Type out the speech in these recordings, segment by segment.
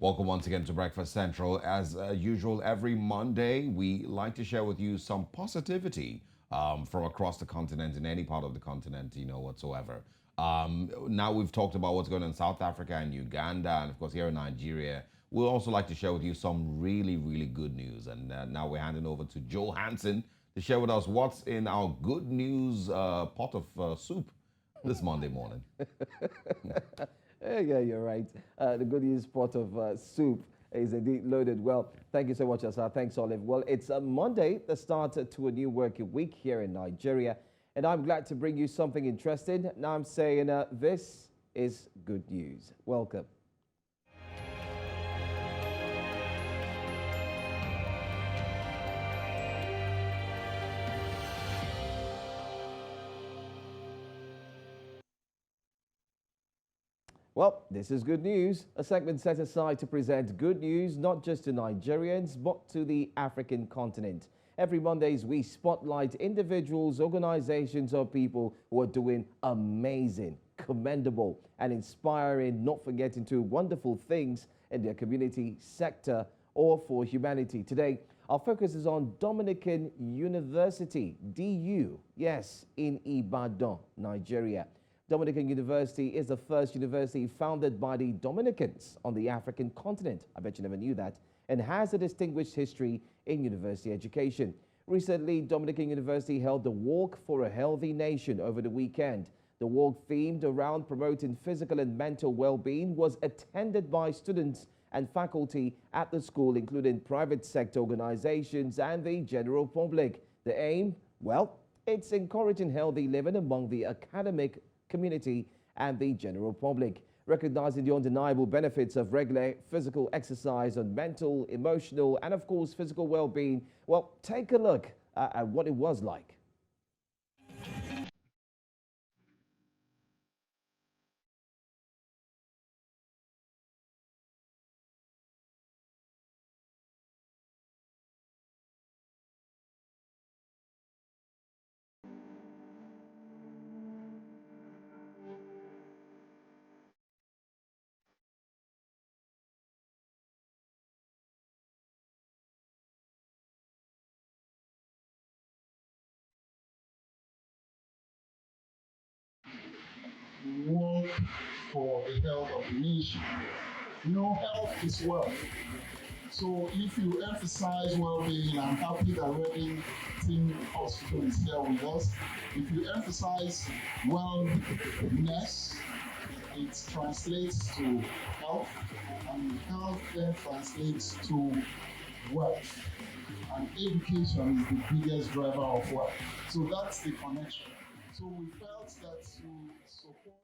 Welcome once again to Breakfast Central. As usual, every Monday, we like to share with you some positivity from across the continent, in any part of the continent, whatsoever. Now we've talked about what's going on in South Africa and Uganda, and of course here in Nigeria. We'll also like to share with you some really, really good news. And now we're handing over to Joe Hansen to share with us what's in our good news pot of soup this Monday morning. Yeah, you're right. The good news pot of soup is indeed loaded. Well, thank you so much, Asa. Thanks, Olive. Well, it's a Monday, the start to a new working week here in Nigeria, and I'm glad to bring you something interesting. Now I'm saying this is good news. Welcome. Well, this is good news, a segment set aside to present good news not just to Nigerians but to the African continent. Every Mondays we spotlight individuals, organizations or people who are doing amazing, commendable and inspiring, not forgetting to wonderful things in their community, sector or for humanity. Today, our focus is on Dominican University, DU, yes, in Ibadan, Nigeria. Dominican University is the first university founded by the Dominicans on the African continent. I bet you never knew that. And has a distinguished history in university education. Recently, Dominican University held the Walk for a Healthy Nation over the weekend. The walk, themed around promoting physical and mental well-being, was attended by students and faculty at the school, including private sector organizations and the general public. The aim? Well, it's encouraging healthy living among the academic community and the general public, recognizing the undeniable benefits of regular physical exercise on mental, emotional, and of course physical well-being. Well, take a look at what it was like. Work for the health of the nation. Health is wealth. So if you emphasize well-being, I'm happy that Reading Team Hospital is here with us. If you emphasize wellness, it translates to health, and health then translates to wealth. And education is the biggest driver of wealth. So that's the connection. So we felt that to support.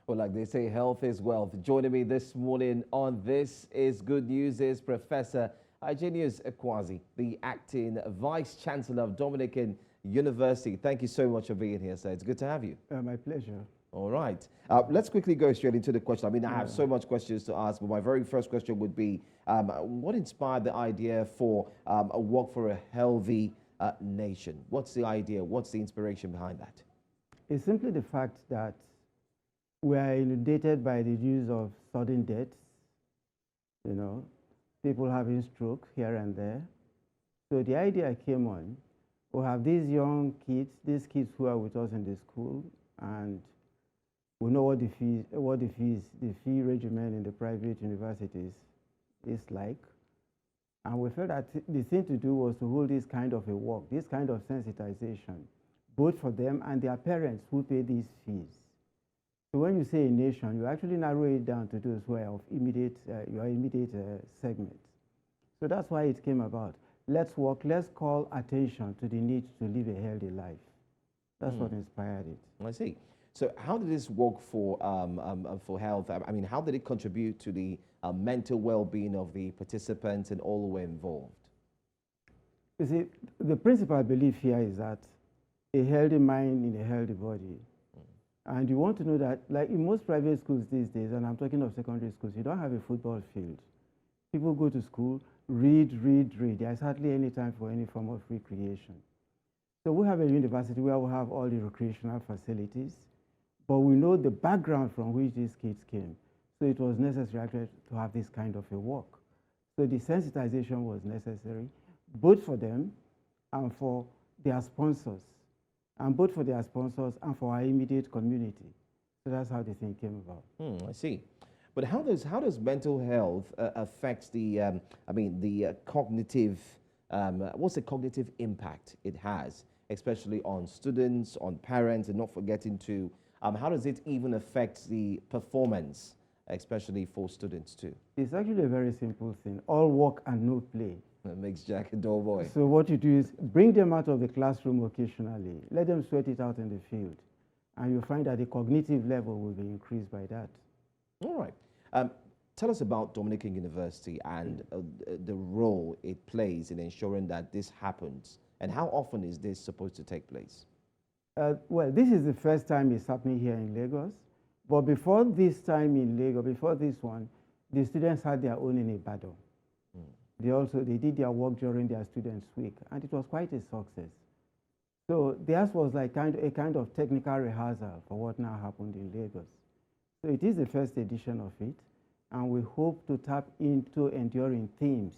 Well, like they say, health is wealth. Joining me this morning on This Is Good News is Professor Hygienius Ekwazi, the acting Vice Chancellor of Dominican University. Thank you so much for being here, sir. It's good to have you. My pleasure. All right. Let's quickly go straight into the question. I mean, I have so much questions to ask, but my very first question would be, what inspired the idea for a walk for a healthy nation? What's the idea? What's the inspiration behind that? It's simply the fact that we are inundated by the news of sudden deaths, people having stroke here and there. So the idea came on, we have these young kids, these kids who are with us in the school, and we know what the fee regimen in the private universities is like. And we felt that the thing to do was to hold this kind of a walk, this kind of sensitization, both for them and their parents who pay these fees. So when you say a nation, you actually narrow it down to those who are of your immediate segment. So that's why it came about. Let's walk, let's call attention to the need to live a healthy life. That's what inspired it. I see. So how did this work for health? I mean, how did it contribute to the mental well-being of the participants and all who were involved? You see, the principal belief here is that a healthy mind in a healthy body. And you want to know that, like in most private schools these days, and I'm talking of secondary schools, you don't have a football field. People go to school, read. There's hardly any time for any form of recreation. So we have a university where we have all the recreational facilities, but we know the background from which these kids came. So it was necessary actually to have this kind of a walk. So the sensitization was necessary, both for them and for their sponsors, and both for their sponsors and for our immediate community. So that's how the thing came about. I see. But how does mental health affect the cognitive what's the cognitive impact it has, especially on students, on parents, and not forgetting to how does it even affect the performance, especially for students too? It's actually a very simple thing: all work and no play. That makes Jack a dull boy. So what you do is bring them out of the classroom occasionally, let them sweat it out in the field, and you'll find that the cognitive level will be increased by that. All right. Tell us about Dominican University and the role it plays in ensuring that this happens, and how often is this supposed to take place? Well, this is the first time it's happening here in Lagos, but before this time in Lagos, before this one, the students had their own in Ibadan. They did their work during their Students' Week, and it was quite a success. So theirs was like a kind of technical rehearsal for what now happened in Lagos. So it is the first edition of it, and we hope to tap into enduring themes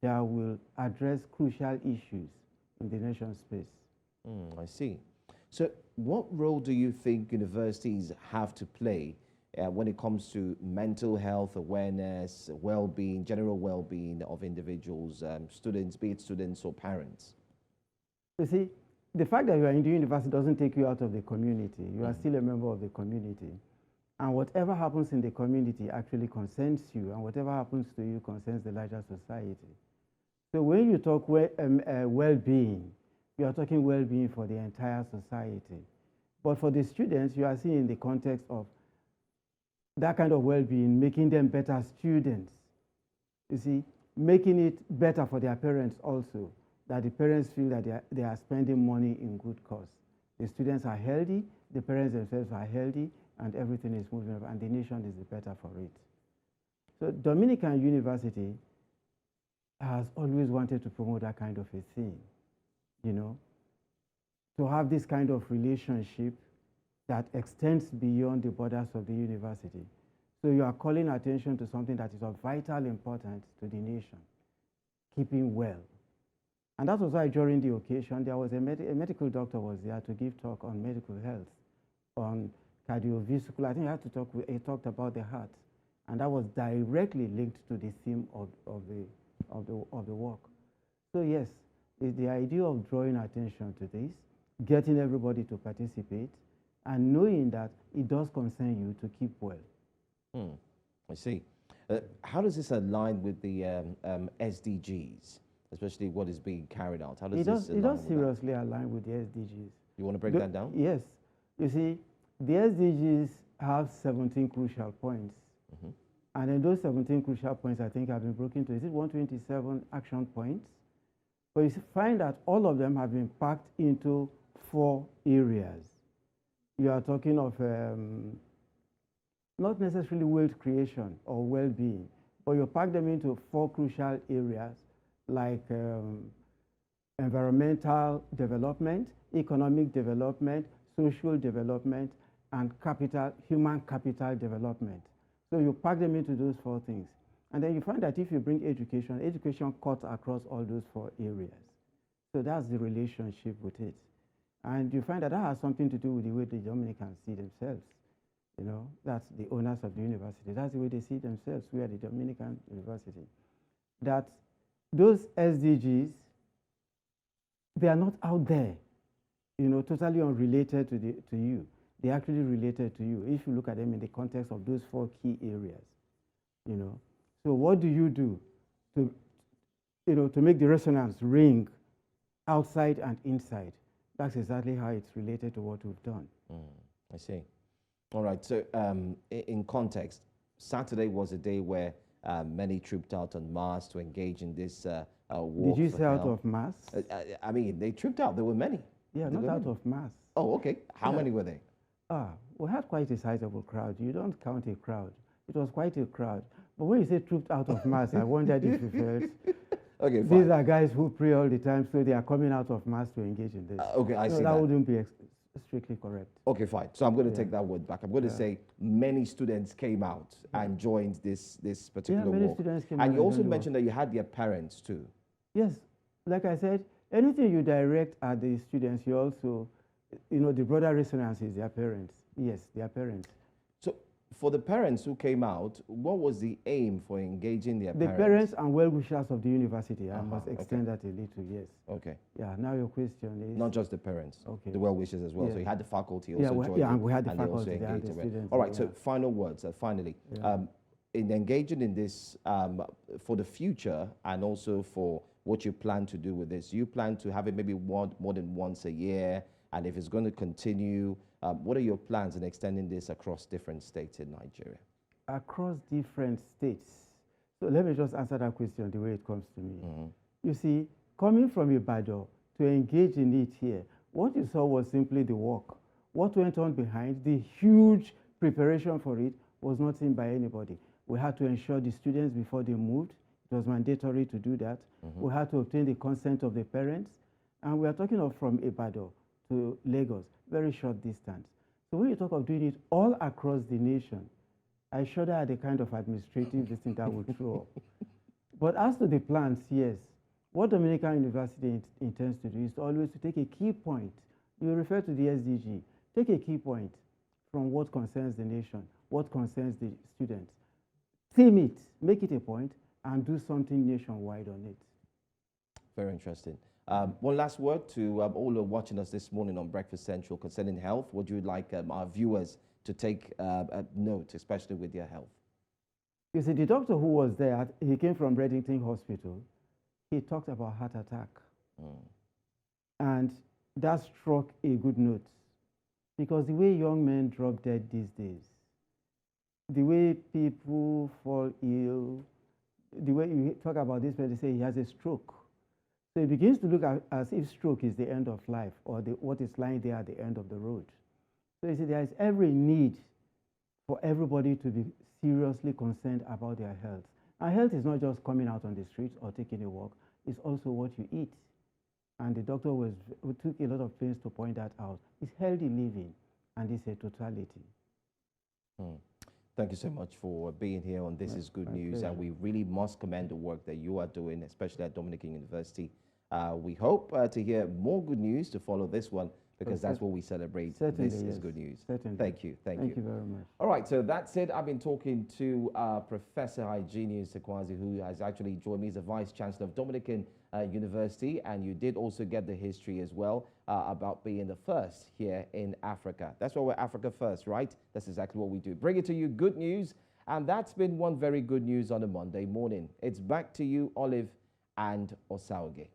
that will address crucial issues in the nation's space. I see. So what role do you think universities have to play when it comes to mental health awareness, well-being, general well-being of individuals, students, be it students or parents? You see, the fact that you are in the university doesn't take you out of the community. You are still a member of the community. And whatever happens in the community actually concerns you, and whatever happens to you concerns the larger society. So when you talk well-being, you are talking well-being for the entire society. But for the students, you are seeing in the context of that kind of well-being, making them better students. You see, making it better for their parents also, that the parents feel that they are spending money in good cause. The students are healthy, the parents themselves are healthy, and everything is moving up, and the nation is the better for it. So Dominican University has always wanted to promote that kind of a thing, you know, to have this kind of relationship that extends beyond the borders of the university. So you are calling attention to something that is of vital importance to the nation, keeping well. And that was why during the occasion, there was a medical doctor was there to give talk on medical health, on cardiovascular. I think he talked about the heart, and that was directly linked to the theme of the work. So yes, it's the idea of drawing attention to this, getting everybody to participate, and knowing that it does concern you to keep well. I see. How does this align with the SDGs, especially what is being carried out? How does it does seriously align with the SDGs. You want to break that down? Yes. You see, the SDGs have 17 crucial points. And in those 17 crucial points, I think have been broken into, is it 127 action points? But you find that all of them have been packed into 4 areas. You are talking of not necessarily wealth creation or well-being, but you pack them into 4 crucial areas like environmental development, economic development, social development, and human capital development. So you pack them into those 4 things. And then you find that if you bring education cuts across all those 4 areas. So that's the relationship with it. And you find that that has something to do with the way the Dominicans see themselves. You know, that's the owners of the university. That's the way they see themselves. We are the Dominican University. That those SDGs, they are not out there, you know, totally unrelated to you. They're actually related to you if you look at them in the context of those 4 key areas, you know. So what do you do to, to make the resonance ring outside and inside? That's exactly how it's related to what we've done. I see. All right. So in context, Saturday was a day where many trooped out en masse to engage in this walk. Did you say out of mass? I mean, they trooped out. There were many. Yeah, not out of mass. Oh, okay. How many were they? We had quite a sizable crowd. You don't count a crowd. It was quite a crowd. But when you say trooped out of mass, I wondered if you felt. Okay, fine. These are guys who pray all the time, so they are coming out of mass to engage in this. Okay, I see that wouldn't be strictly correct. Okay, fine. So I'm going to Yeah. take that word back. I'm going to say many students came out and joined this particular many walk. students came And out you and also joined the walk. mentioned that you had their parents too. Yes, like I said, anything you direct at the students, you also, the broader resonance is their parents. Yes, their parents. So for the parents who came out, what was the aim for engaging their The parents and well-wishers of the university. I must extend that a little, yes. Okay. Yeah, now your question is... Not just the parents, Okay. the well-wishers as well. Yeah. So you had the faculty Yeah, also join and we had the and they also faculty, they had engaged the with it. students, All right, yeah. so final words, finally. Yeah. In engaging in this for the future and also for what you plan to do with this, you plan to have it maybe more than once a year, and if it's going to continue, what are your plans in extending this across different states in Nigeria? Across different states. So let me just answer that question the way it comes to me. You see, coming from Ibadan to engage in it here, what you saw was simply the work. What went on behind, the huge preparation for it, was not seen by anybody. We had to ensure the students before they moved. It was mandatory to do that. We had to obtain the consent of the parents. And we are talking of from Ibadan to Lagos, very short distance. So when you talk of doing it all across the nation, I shudder at the kind of administrative this thing that would throw up. But as to the plans, yes, what Dominican University intends to do is always to take a key point. You refer to the SDG. Take a key point from what concerns the nation, what concerns the students. Theme it, make it a point, and do something nationwide on it. Very interesting. One last word to all who are watching us this morning on Breakfast Central concerning health. Would you like our viewers to take note, especially with their health? You see, the doctor who was there, he came from Reddington Hospital. He talked about heart attack. And that struck a good note. Because the way young men drop dead these days, the way people fall ill, the way you talk about this, when they say he has a stroke. So it begins to look as if stroke is the end of life or what is lying there at the end of the road. So you see, there is every need for everybody to be seriously concerned about their health. And health is not just coming out on the streets or taking a walk, it's also what you eat. And the doctor took a lot of pains to point that out. It's healthy living, and it's a totality. Thank you so much for being here on This Is Good News. pleasure. And we really must commend the work that you are doing, especially at Dominican University. We hope to hear more good news to follow this one, because that's what we celebrate. Certainly, This is yes. good news. Certainly. Thank you. Thank you. Thank you very much. All right, so that's it. I've been talking to Professor Hygienius Sekwazi, who has actually joined me as the Vice Chancellor of Dominican University, and you did also get the history as well about being the first here in Africa. That's why we're Africa First, right? That's exactly what we do. Bring it to you, good news, and that's been one very good news on a Monday morning. It's back to you, Olive and Osauge.